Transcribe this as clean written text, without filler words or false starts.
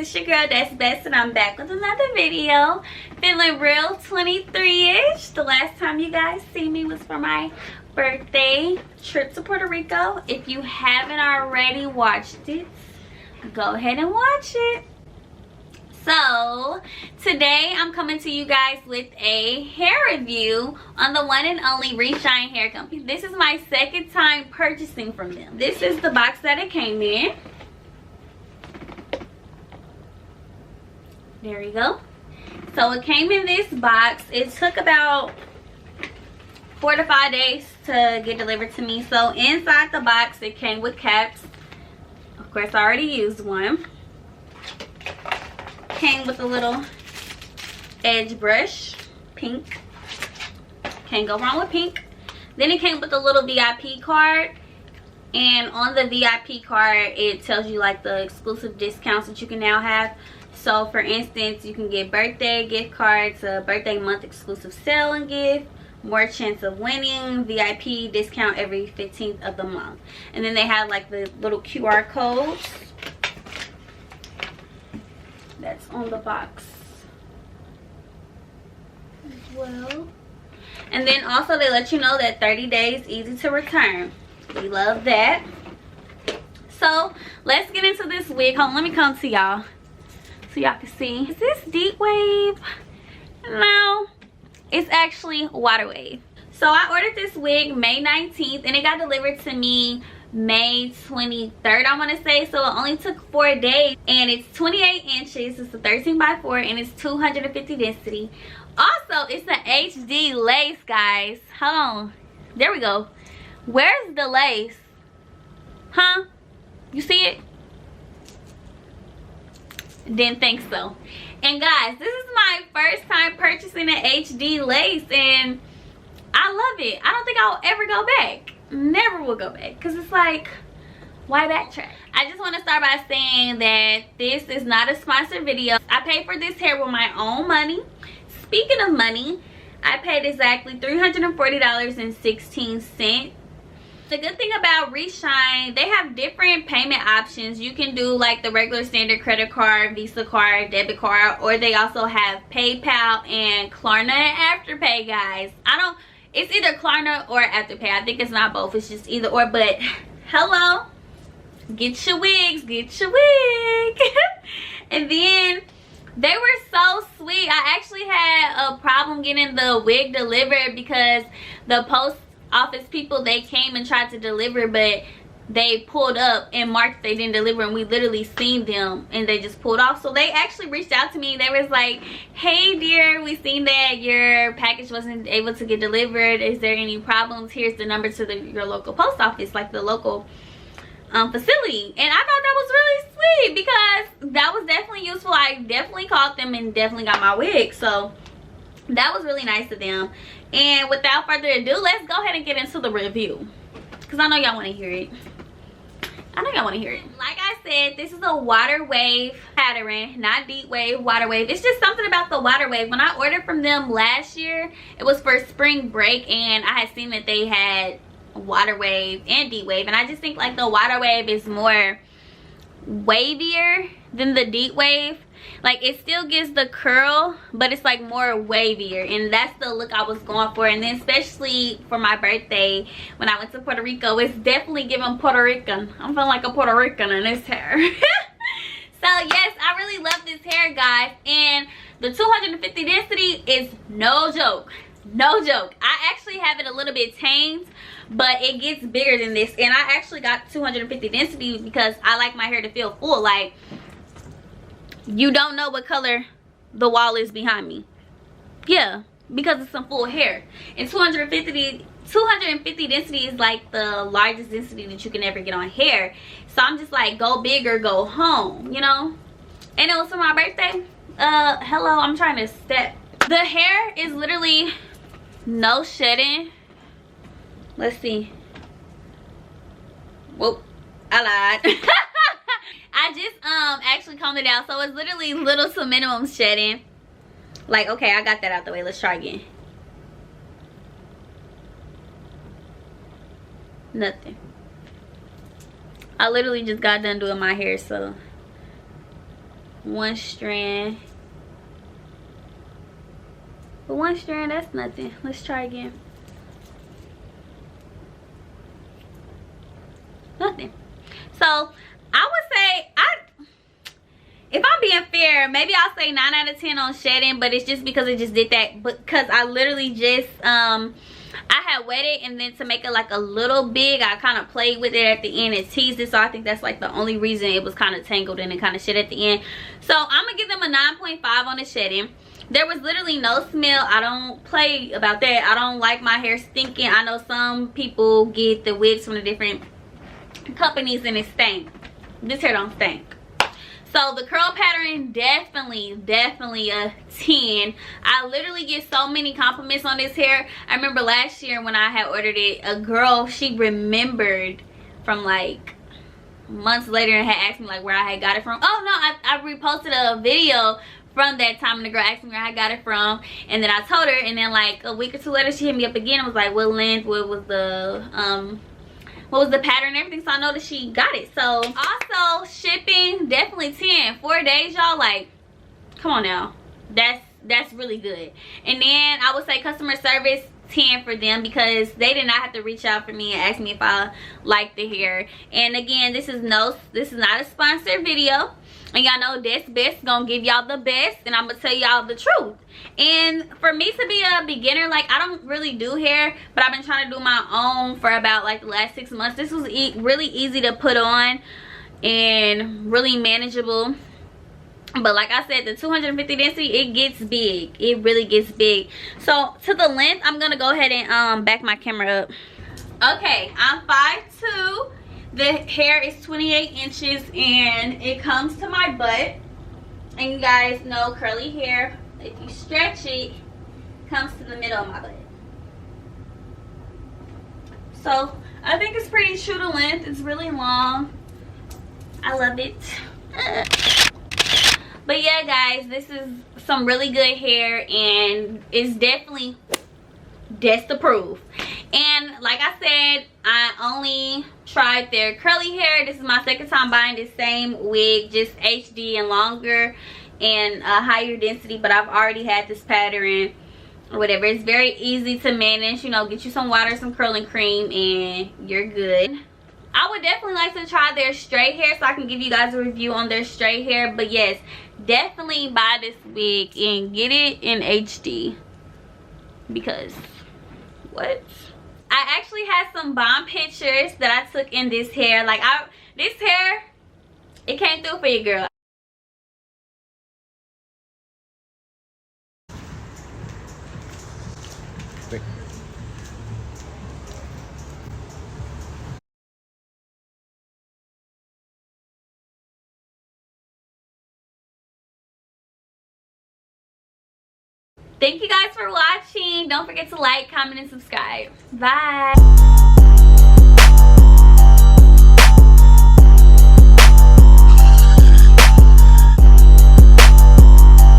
it's your girl That's Best, and I'm back with another video. Feeling real 23-ish. The last time you guys see me was for my birthday trip to Puerto Rico. If you haven't already watched it, go ahead and watch it. So today I'm coming to you guys with a hair review on the one and only Reshine hair company. This is my second time purchasing from them. This is the box that it came in. There you go. So it came in this box. It took about 4 to 5 days to get delivered to me. So inside the box it came with caps. Of course I already used one. Came with a little edge brush, pink. Can't go wrong with pink. Then it came with a little VIP card, and on the VIP card it tells you like the exclusive discounts that you can now have. So for instance, you can get birthday gift cards, a birthday month exclusive sale and gift, more chance of winning, VIP discount every 15th of the month. And then they have like the little QR codes that's on the box as well. And then also they let you know that 30 days easy to return. We love that. So let's get into this wig. Hold on, let me come to y'all so y'all can see. Is this deep wave? No, it's actually water wave. So I ordered this wig May 19th and it got delivered to me May 23rd, I want to say. So it only took 4 days, and it's 28 inches. It's a 13 by 4 and it's 250 density. Also, it's an HD lace, guys. Hold on, there we go. Where's the lace? Huh? You see it? Didn't think so. And guys, this is my first time purchasing an HD lace and I love it. I don't think I'll ever go back. Never will go back, because it's like, why backtrack? I just want to start by saying that this is not a sponsored video. I paid for this hair with my own money. Speaking of money, I paid exactly $340.16. The good thing about Reshine, they have different payment options. You can do like the regular standard credit card, Visa card, debit card, or they also have PayPal and Klarna and Afterpay, guys. It's either Klarna or Afterpay. I think it's not both. It's just either or. But hello, get your wigs, get your wig. And then they were so sweet. I actually had a problem getting the wig delivered because the post office people, they came and tried to deliver, but they pulled up and marked they didn't deliver, and we literally seen them and they just pulled off. So they actually reached out to me. They was like, hey dear, we seen that your package wasn't able to get delivered. Is there any problems? Here's the number to your local post office, like the local facility. And I thought that was really sweet because that was definitely useful. I definitely called them and definitely got my wig, so that was really nice of them. And without further ado, let's go ahead and get into the review, because I know y'all want to hear it. Like I said, this is a water wave pattern, not deep wave, water wave. It's just something about the water wave. When I ordered from them last year, it was for spring break, and I had seen that they had water wave and deep wave, and I just think like the water wave is more wavier than the deep wave. Like it still gives the curl, but it's like more wavier, and that's the look I was going for. And then especially for my birthday when I went to Puerto Rico, it's definitely giving Puerto Rican. I'm feeling like a Puerto Rican in this hair. So yes, I really love this hair, guys, and the 250 density is no joke. No joke. I actually have it a little bit tamed, but it gets bigger than this, and I actually got 250 density because I like my hair to feel full. Like, you don't know what color the wall is behind me. Yeah, because it's some full hair. And 250 density is like the largest density that you can ever get on hair. So I'm just like, go big or go home, you know. And it was for my birthday. Hello, I'm trying to step. The hair is literally no shedding. Let's see. Whoop, I lied. I just actually combed it out, so it's literally little to minimum shedding. Like, okay, I got that out the way. Let's try again. Nothing. I literally just got done doing my hair, so one strand. But one strand, that's nothing. Let's try again. Nothing. So I would say, if I'm being fair, maybe I'll say 9 out of 10 on shedding, but it's just because it just did that. Because I literally just I had wet it, and then to make it like a little big, I kind of played with it at the end and teased it. So I think that's like the only reason it was kind of tangled and it kind of shed at the end. So I'm gonna give them a 9.5 on the shedding. There was literally no smell. I don't play about that. I don't like my hair stinking. I know some people get the wigs from the different companies and it stink. This hair don't stink. So the curl pattern, definitely a 10. I literally get so many compliments on this hair. I remember last year when I had ordered it, a girl, she remembered from like months later and had asked me like where I had got it from. Oh no, I reposted a video from that time, and the girl asked me where I got it from, and then I told her, and then like a week or two later she hit me up again and was like, what length, what was the pattern and everything. So I know that she got it. So also shipping, definitely 10. 4 days, y'all, like, come on now, that's really good. And then I would say customer service, 10 for them, because they did not have to reach out for me and ask me if I liked the hair. And again, this is not a sponsored video, and y'all know that's best gonna give y'all the best, and I'm gonna tell y'all the truth. And for me to be a beginner, like, I don't really do hair, but I've been trying to do my own for about like the last 6 months. This was really easy to put on and really manageable. But like I said, the 250 density, it gets big. It really gets big. So to the length, I'm gonna go ahead and back my camera up. Okay, I'm 5'2". The hair is 28 inches and it comes to my butt. And you guys know curly hair, if you stretch it, comes to the middle of my butt. So I think it's pretty true to length. It's really long. I love it. But yeah, guys, this is some really good hair, and it's definitely the proof. And like I said, I only tried their curly hair. This is my second time buying this same wig, just HD and longer and a higher density, but I've already had this pattern or whatever. It's very easy to manage. You know, get you some water, some curling cream, and you're good. I would definitely like to try their straight hair, so I can give you guys a review on their straight hair. But yes, definitely buy this wig and get it in HD, because what? I actually had some bomb pictures that I took in this hair. Like, this hair, it came through for you, girl. Thank you guys for watching. Don't forget to like, comment, and subscribe. Bye.